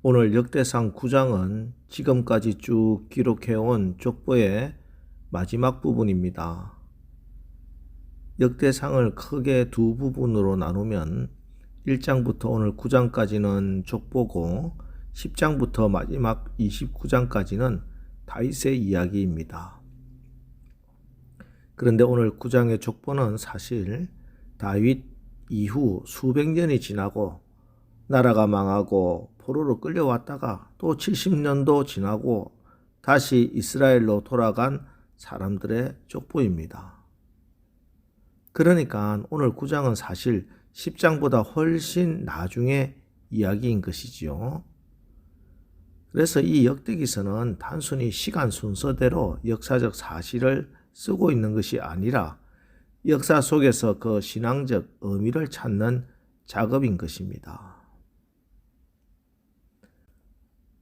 오늘 역대상 9장은 지금까지 쭉 기록해온 족보의 마지막 부분입니다. 역대상을 크게 두 부분으로 나누면 1장부터 오늘 9장까지는 족보고 10장부터 마지막 29장까지는 다윗의 이야기입니다. 그런데 오늘 9장의 족보는 사실 다윗 이후 수백 년이 지나고 나라가 망하고 포로로 끌려왔다가 또 70년도 지나고 다시 이스라엘로 돌아간 사람들의 족보입니다. 그러니까 오늘 9장은 사실 10장보다 훨씬 나중의 이야기인 것이지요. 그래서 이 역대기서는 단순히 시간 순서대로 역사적 사실을 쓰고 있는 것이 아니라 역사 속에서 그 신앙적 의미를 찾는 작업인 것입니다.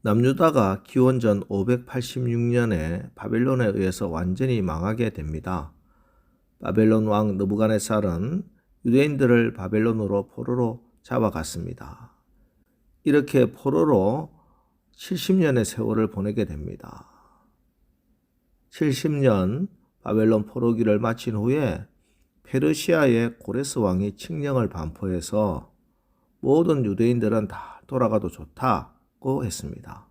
남유다가 기원전 586년에 바벨론에 의해서 완전히 망하게 됩니다. 바벨론 왕 느부갓네살은 유대인들을 바벨론으로 포로로 잡아갔습니다. 이렇게 포로로 70년의 세월을 보내게 됩니다. 70년 바벨론 포로기를 마친 후에 페르시아의 고레스 왕이 칙령을 반포해서 모든 유대인들은 다 돌아가도 좋다고 했습니다.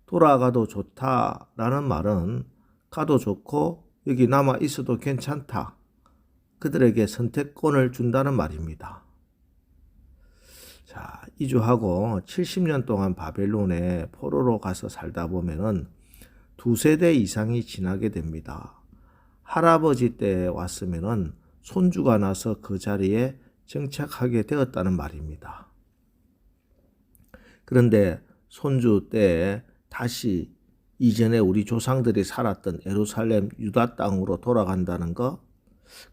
돌아가도 좋다라는 말은 가도 좋고 여기 남아 있어도 괜찮다. 그들에게 선택권을 준다는 말입니다. 자, 이주하고 70년 동안 바벨론에 포로로 가서 살다 보면은 두세 대 이상이 지나게 됩니다. 할아버지 때에 왔으면은 손주가 나서 그 자리에 정착하게 되었다는 말입니다. 그런데 손주 때에 다시 이전에 우리 조상들이 살았던 예루살렘 유다 땅으로 돌아간다는 거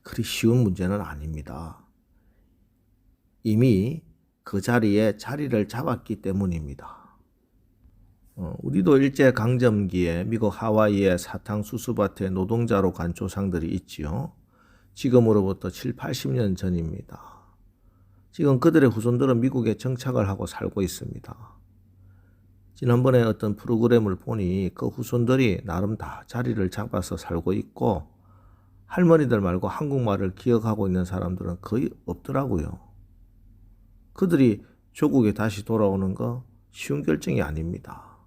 그리 쉬운 문제는 아닙니다. 이미 그 자리에 자리를 잡았기 때문입니다. 우리도 일제강점기에 미국 하와이의 사탕수수밭에 노동자로 간 조상들이 있지요. 지금으로부터 7, 80년 전입니다. 지금 그들의 후손들은 미국에 정착을 하고 살고 있습니다. 지난번에 어떤 프로그램을 보니 그 후손들이 나름 다 자리를 잡아서 살고 있고 할머니들 말고 한국말을 기억하고 있는 사람들은 거의 없더라고요. 그들이 조국에 다시 돌아오는 거 쉬운 결정이 아닙니다.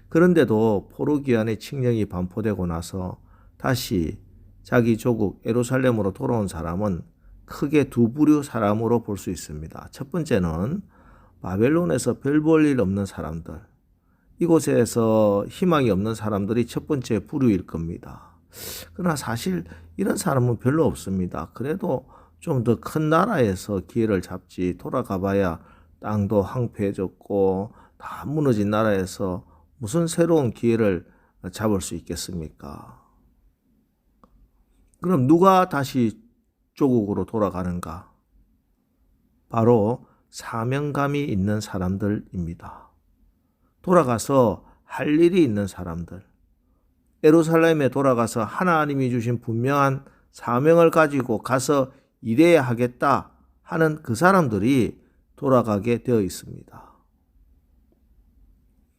그런데도 포로기한의 칙령이 반포되고 나서 다시 자기 조국 예루살렘으로 돌아온 사람은 크게 두 부류 사람으로 볼 수 있습니다. 첫 번째는 바벨론에서 별 볼 일 없는 사람들, 이곳에서 희망이 없는 사람들이 첫 번째 부류일 겁니다. 그러나 사실 이런 사람은 별로 없습니다. 그래도 좀 더 큰 나라에서 기회를 잡지 돌아가 봐야 땅도 황폐해졌고 다 무너진 나라에서 무슨 새로운 기회를 잡을 수 있겠습니까? 그럼 누가 다시 조국으로 돌아가는가? 바로 사명감이 있는 사람들입니다. 돌아가서 할 일이 있는 사람들. 예루살렘에 돌아가서 하나님이 주신 분명한 사명을 가지고 가서 일해야 하겠다 하는 그 사람들이 돌아가게 되어 있습니다.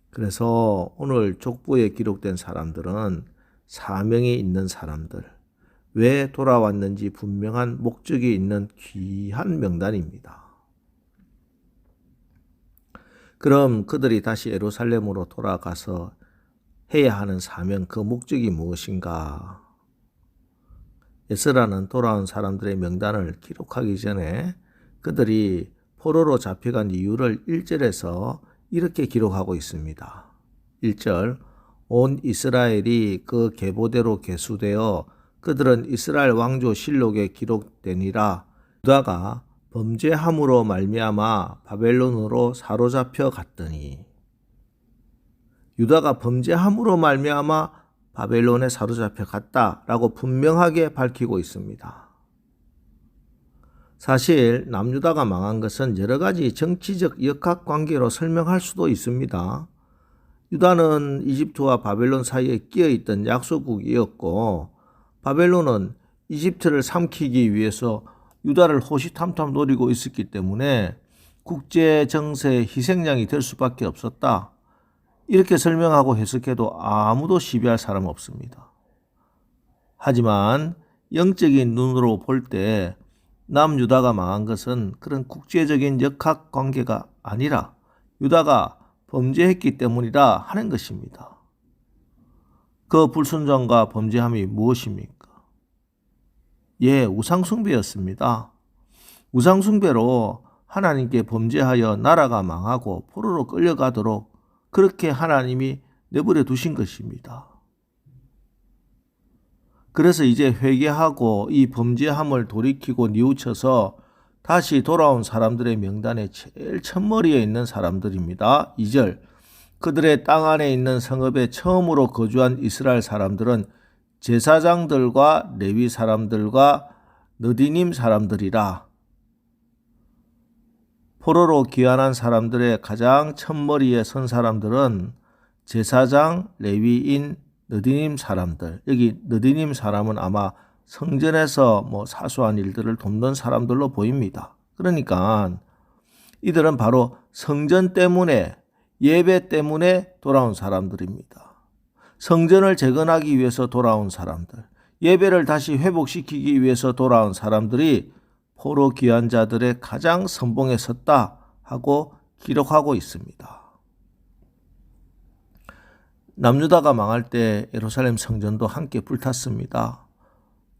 그래서 오늘 족보에 기록된 사람들은 사명이 있는 사람들, 왜 돌아왔는지 분명한 목적이 있는 귀한 명단입니다. 그럼 그들이 다시 예루살렘으로 돌아가서 해야 하는 사명, 그 목적이 무엇인가? 에스라는 돌아온 사람들의 명단을 기록하기 전에 그들이 포로로 잡혀간 이유를 1절에서 이렇게 기록하고 있습니다. 1절, 온 이스라엘이 그 계보대로 계수되어 그들은 이스라엘 왕조 실록에 기록되니라. 유다가 범죄함으로 말미암아 바벨론으로 사로잡혀 갔더니. 유다가 범죄함으로 말미암아 바벨론에 사로잡혀 갔다라고 분명하게 밝히고 있습니다. 사실 남유다가 망한 것은 여러 가지 정치적 역학관계로 설명할 수도 있습니다. 유다는 이집트와 바벨론 사이에 끼어있던 약소국이었고 바벨론은 이집트를 삼키기 위해서 유다를 호시탐탐 노리고 있었기 때문에 국제 정세의 희생양이 될 수밖에 없었다. 이렇게 설명하고 해석해도 아무도 시비할 사람 없습니다. 하지만 영적인 눈으로 볼 때 남유다가 망한 것은 그런 국제적인 역학 관계가 아니라 유다가 범죄했기 때문이라 하는 것입니다. 그 불순종과 범죄함이 무엇입니까? 우상숭배였습니다. 우상숭배로 하나님께 범죄하여 나라가 망하고 포로로 끌려가도록 그렇게 하나님이 내버려 두신 것입니다. 그래서 이제 회개하고 이 범죄함을 돌이키고 뉘우쳐서 다시 돌아온 사람들의 명단에 제일 첫머리에 있는 사람들입니다. 2절, 그들의 땅 안에 있는 성읍에 처음으로 거주한 이스라엘 사람들은 제사장들과 레위 사람들과 느디님 사람들이라. 포로로 귀환한 사람들의 가장 첫머리에 선 사람들은 제사장, 레위인, 느디님 사람들. 여기 느디님 사람은 아마 성전에서 사소한 일들을 돕는 사람들로 보입니다. 그러니까 이들은 바로 성전 때문에, 예배 때문에 돌아온 사람들입니다. 성전을 재건하기 위해서 돌아온 사람들, 예배를 다시 회복시키기 위해서 돌아온 사람들이 포로 귀환자들의 가장 선봉에 섰다 하고 기록하고 있습니다. 남유다가 망할 때 예루살렘 성전도 함께 불탔습니다.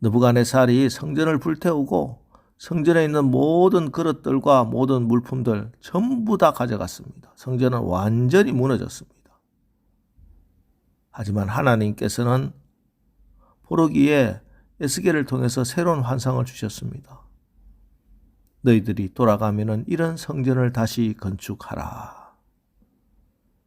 느부갓네살이 성전을 불태우고 성전에 있는 모든 그릇들과 모든 물품들 전부 다 가져갔습니다. 성전은 완전히 무너졌습니다. 하지만 하나님께서는 포로기에 에스겔을 통해서 새로운 환상을 주셨습니다. 너희들이 돌아가면은 이런 성전을 다시 건축하라.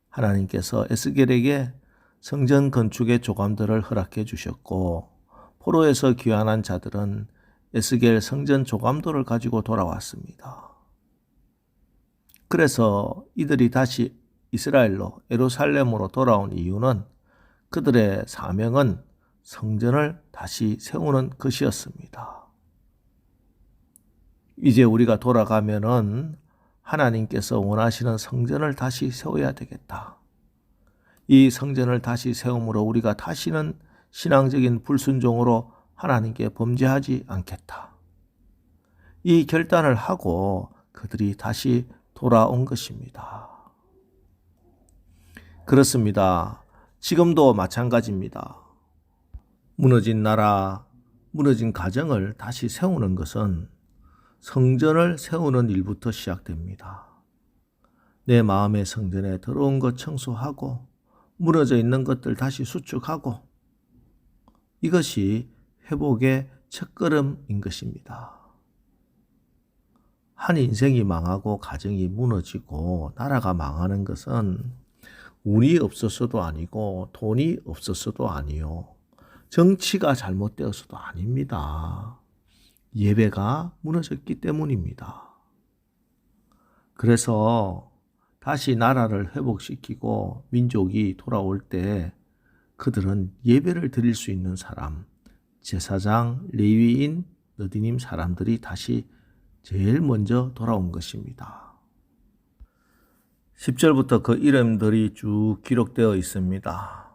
하나님께서 에스겔에게 성전 건축의 조감들을 허락해 주셨고 포로에서 귀환한 자들은 에스겔 성전 조감도를 가지고 돌아왔습니다. 그래서 이들이 다시 이스라엘로 예루살렘으로 돌아온 이유는 그들의 사명은 성전을 다시 세우는 것이었습니다. 이제 우리가 돌아가면은 하나님께서 원하시는 성전을 다시 세워야 되겠다. 이 성전을 다시 세움으로 우리가 다시는 신앙적인 불순종으로 하나님께 범죄하지 않겠다. 이 결단을 하고 그들이 다시 돌아온 것입니다. 그렇습니다. 지금도 마찬가지입니다. 무너진 나라, 무너진 가정을 다시 세우는 것은 성전을 세우는 일부터 시작됩니다. 내 마음의 성전에 더러운 것 청소하고 무너져 있는 것들 다시 수축하고 이것이 회복의 첫걸음인 것입니다. 한 인생이 망하고 가정이 무너지고 나라가 망하는 것은 운이 없어서도 아니고 돈이 없어서도 아니요. 정치가 잘못되어서도 아닙니다. 예배가 무너졌기 때문입니다. 그래서 다시 나라를 회복시키고 민족이 돌아올 때 그들은 예배를 드릴 수 있는 사람, 제사장, 레위인, 느디님 사람들이 다시 제일 먼저 돌아온 것입니다. 10절부터 그 이름들이 쭉 기록되어 있습니다.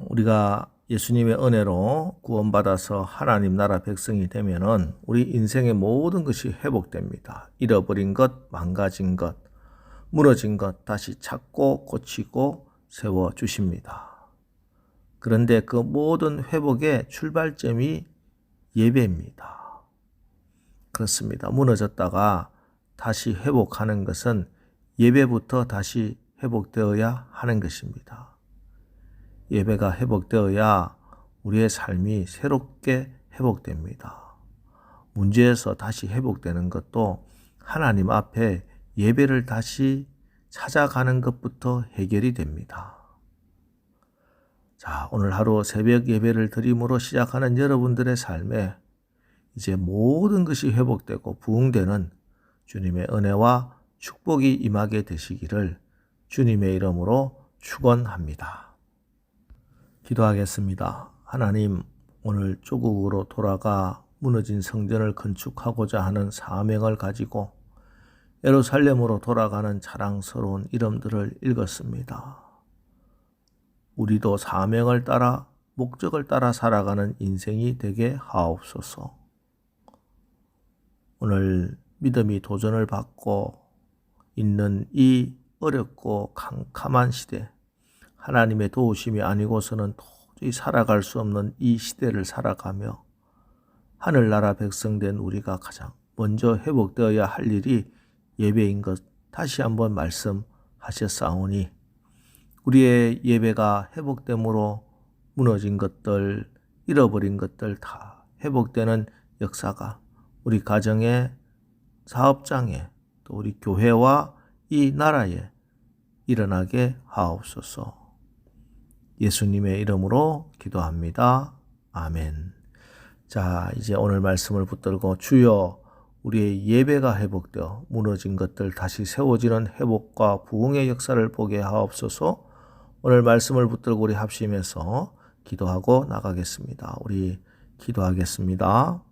우리가 예수님의 은혜로 구원받아서 하나님 나라 백성이 되면은 우리 인생의 모든 것이 회복됩니다. 잃어버린 것, 망가진 것, 무너진 것 다시 찾고 고치고 세워주십니다. 그런데 그 모든 회복의 출발점이 예배입니다. 그렇습니다. 무너졌다가 다시 회복하는 것은 예배부터 다시 회복되어야 하는 것입니다. 예배가 회복되어야 우리의 삶이 새롭게 회복됩니다. 문제에서 다시 회복되는 것도 하나님 앞에 예배를 다시 찾아가는 것부터 해결이 됩니다. 자, 오늘 하루 새벽 예배를 드림으로 시작하는 여러분들의 삶에 이제 모든 것이 회복되고 부흥되는 주님의 은혜와 축복이 임하게 되시기를 주님의 이름으로 축원합니다. 기도하겠습니다. 하나님, 오늘 조국으로 돌아가 무너진 성전을 건축하고자 하는 사명을 가지고 예루살렘으로 돌아가는 자랑스러운 이름들을 읽었습니다. 우리도 사명을 따라 목적을 따라 살아가는 인생이 되게 하옵소서. 오늘 믿음이 도전을 받고 있는 이 어렵고 캄캄한 시대, 하나님의 도우심이 아니고서는 도저히 살아갈 수 없는 이 시대를 살아가며 하늘나라 백성된 우리가 가장 먼저 회복되어야 할 일이 예배인 것 다시 한번 말씀하셨사오니 우리의 예배가 회복됨으로 무너진 것들, 잃어버린 것들 다 회복되는 역사가 우리 가정의 사업장에 또 우리 교회와 이 나라에 일어나게 하옵소서. 예수님의 이름으로 기도합니다. 아멘. 자, 이제 오늘 말씀을 붙들고 주여 우리의 예배가 회복되어 무너진 것들 다시 세워지는 회복과 부흥의 역사를 보게 하옵소서. 오늘 말씀을 붙들고 우리 합심해서 기도하고 나가겠습니다. 우리 기도하겠습니다.